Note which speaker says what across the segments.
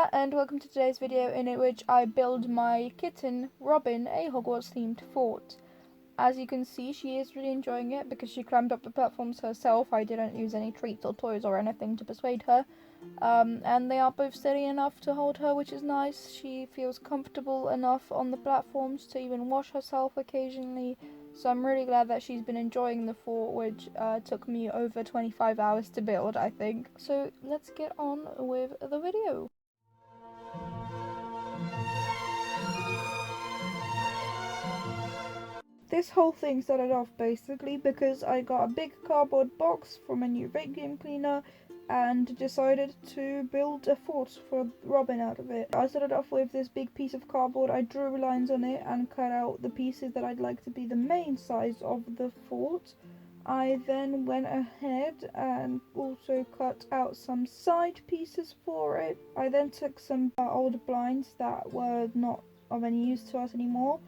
Speaker 1: Hiya and welcome to today's video in which I build my kitten, Robin, a Hogwarts themed fort. As you can see, she is really enjoying it because she climbed up the platforms herself. I didn't use any treats or toys or anything to persuade her. And they are both steady enough to hold her, which is nice. She feels comfortable enough on the platforms to even wash herself occasionally. So I'm really glad that she's been enjoying the fort, which took me over 25 hours to build, I think. So let's get on with the video. This whole thing started off basically because I got a big cardboard box from a new vacuum cleaner and decided to build a fort for Robin out of it. I started off with this big piece of cardboard. I drew lines on it and cut out the pieces that I'd like to be the main size of the fort. I then went ahead and also cut out some side pieces for it. I then took some old blinds that were not of any use to us anymore,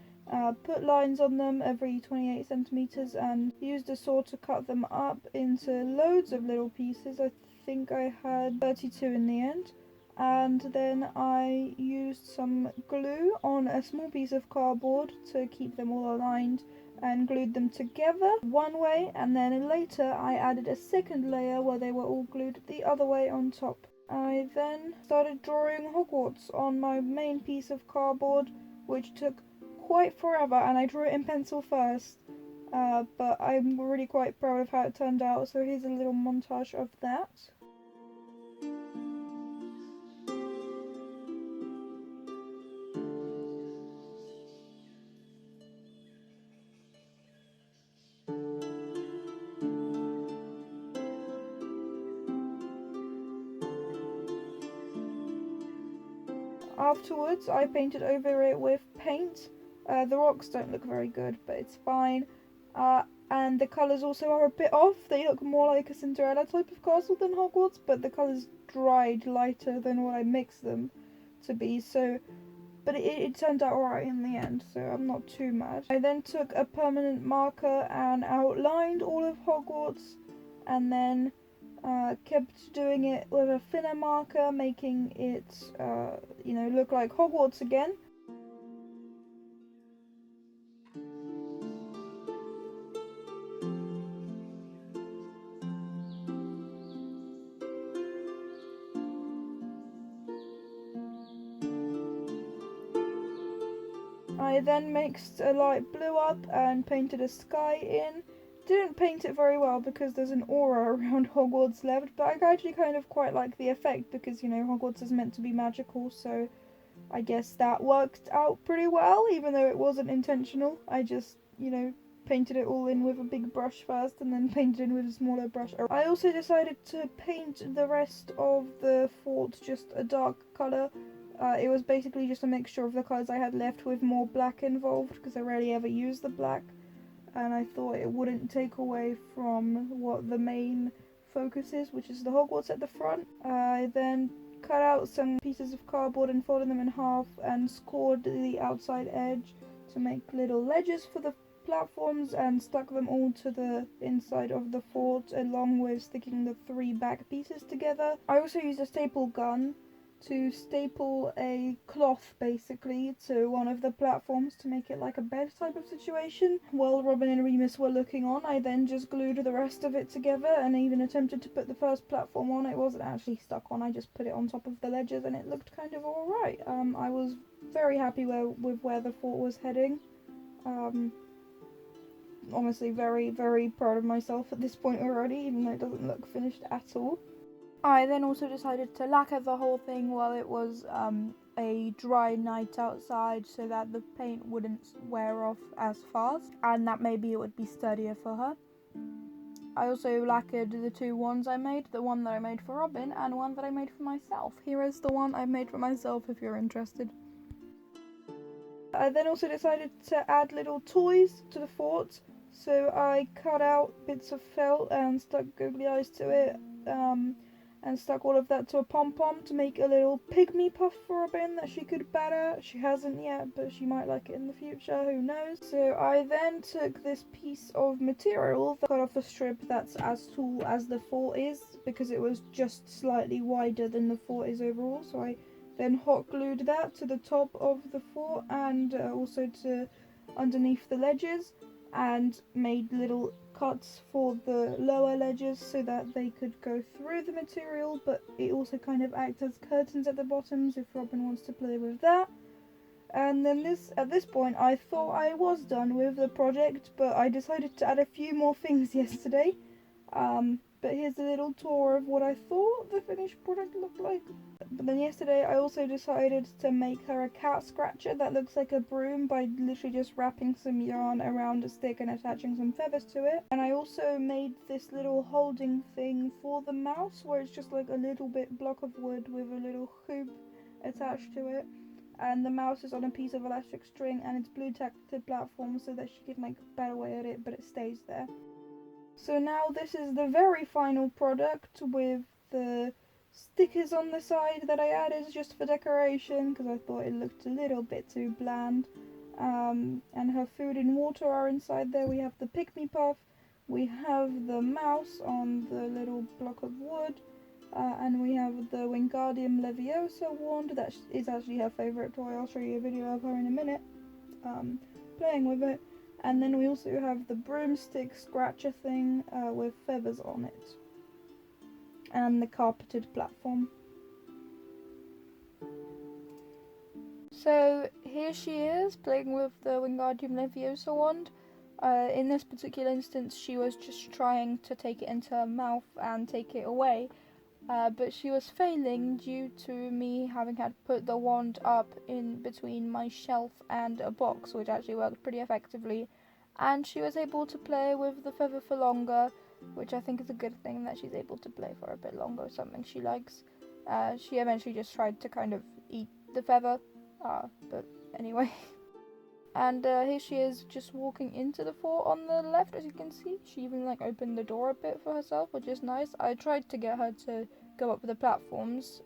Speaker 1: put lines on them every 28 centimeters and used a saw to cut them up into loads of little pieces. I think I had 32 in the end. And then I used some glue on a small piece of cardboard to keep them all aligned and glued them together one way, and then later I added a second layer where they were all glued the other way on top. I then started drawing Hogwarts on my main piece of cardboard, which took quite forever, and I drew it in pencil first, but I'm really quite proud of how it turned out, so here's a little montage of that. Afterwards, I painted over it with paint. The rocks don't look very good, but it's fine. And the colours also are a bit off. They look more like a Cinderella type of castle than Hogwarts, but the colours dried lighter than what I mixed them to be. So, but it turned out alright in the end, so I'm not too mad. I then took a permanent marker and outlined all of Hogwarts, and then kept doing it with a thinner marker, making it, look like Hogwarts again. I then mixed a light blue up and painted a sky in. Didn't paint it very well because there's an aura around Hogwarts left, but I actually kind of quite like the effect because, Hogwarts is meant to be magical, so I guess that worked out pretty well, even though it wasn't intentional. I just, painted it all in with a big brush first and then painted in with a smaller brush. I also decided to paint the rest of the fort just a dark colour. It was basically just a mixture of the colours I had left with more black involved because I rarely ever use the black. And I thought it wouldn't take away from what the main focus is, which is the Hogwarts at the front. I then cut out some pieces of cardboard and folded them in half and scored the outside edge to make little ledges for the platforms and stuck them all to the inside of the fort along with sticking the 3 back pieces together. I also used a staple gun to staple a cloth basically to one of the platforms to make it like a bed type of situation. While Robin and Remus were looking on, I then just glued the rest of it together and even attempted to put the first platform on. It wasn't actually stuck on, I just put it on top of the ledges and it looked kind of alright. I was very happy with where the fort was heading. Honestly, very, very proud of myself at this point already, even though it doesn't look finished at all. I then also decided to lacquer the whole thing while it was a dry night outside so that the paint wouldn't wear off as fast and that maybe it would be sturdier for her. I also lacquered the 2 wands I made, the one that I made for Robin and one that I made for myself. Here is the one I made for myself if you're interested. I then also decided to add little toys to the fort, so I cut out bits of felt and stuck googly eyes to it, and stuck all of that to a pom-pom to make a little pygmy puff for Robin that she could bat at. She hasn't yet, but she might like it in the future, who knows. So I then took this piece of material that cut off a strip that's as tall as the fort is, because it was just slightly wider than the fort is overall, so I then hot glued that to the top of the fort and also to underneath the ledges, and made little cuts for the lower ledges so that they could go through the material, but it also kind of acts as curtains at the bottoms if Robin wants to play with that. And then at this point I thought I was done with the project, but I decided to add a few more things yesterday. But here's a little tour of what I thought the finished product looked like. But then yesterday I also decided to make her a cat scratcher that looks like a broom by literally just wrapping some yarn around a stick and attaching some feathers to it. And I also made this little holding thing for the mouse where it's just like a little block of wood with a little hoop attached to it. And the mouse is on a piece of elastic string and it's blue tacked to the platform so that she can like bat away at it, but it stays there. So now this is the very final product with the stickers on the side that I added just for decoration because I thought it looked a little bit too bland. And her food and water are inside there. We have the Pick Me Puff, we have the mouse on the little block of wood, and we have the Wingardium Leviosa wand. That is actually her favourite toy. I'll show you a video of her in a minute playing with it. And then we also have the broomstick scratcher thing with feathers on it. And the carpeted platform. So here she is playing with the Wingardium Leviosa wand. In this particular instance she was just trying to take it into her mouth and take it away. But she was failing due to me having had to put the wand up in between my shelf and a box, which actually worked pretty effectively. And she was able to play with the feather for longer, which I think is a good thing, that she's able to play for a bit longer, something she likes. She eventually just tried to kind of eat the feather, but anyway. And here she is just walking into the fort on the left, as you can see. She even like opened the door a bit for herself, which is nice. I tried to get her to go up the platforms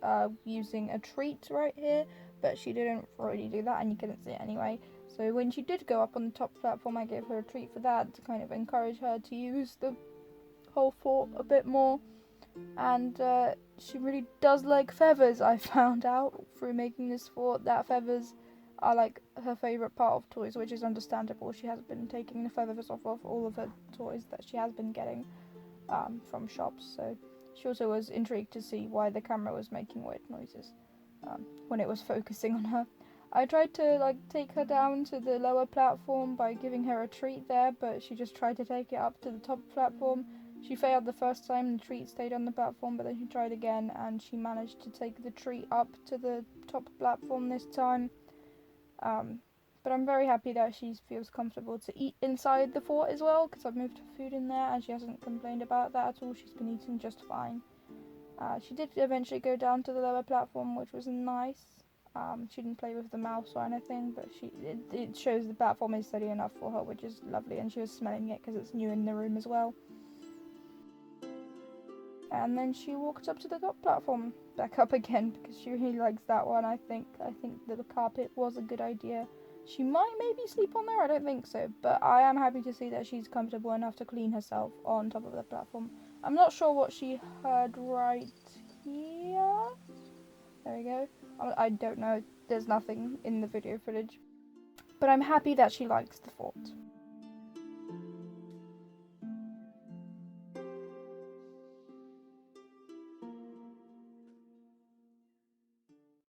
Speaker 1: using a treat right here, but she didn't really do that and you couldn't see it anyway. So when she did go up on the top platform, I gave her a treat for that to kind of encourage her to use the whole fort a bit more. And she really does like feathers, I found out through making this fort, that feathers are like her favourite part of toys, which is understandable. She has been taking the feathers off of all of her toys that she has been getting from shops, so she also was intrigued to see why the camera was making weird noises when it was focusing on her. I tried to like take her down to the lower platform by giving her a treat there, but she just tried to take it up to the top platform. She failed the first time and the treat stayed on the platform, but then she tried again and she managed to take the treat up to the top platform this time. But I'm very happy that she feels comfortable to eat inside the fort as well, because I've moved her food in there and she hasn't complained about that at all. She's been eating just fine. She did eventually go down to the lower platform, which was nice. She didn't play with the mouse or anything, but it shows the platform is steady enough for her, which is lovely, and she was smelling it because it's new in the room as well. And then she walked up to the top platform, back up again, because she really likes that one. I think the carpet was a good idea. She might maybe sleep on there, I don't think so, but I am happy to see that she's comfortable enough to clean herself on top of the platform. I'm not sure what she heard right here. There we go. I don't know, there's nothing in the video footage. But I'm happy that she likes the fort.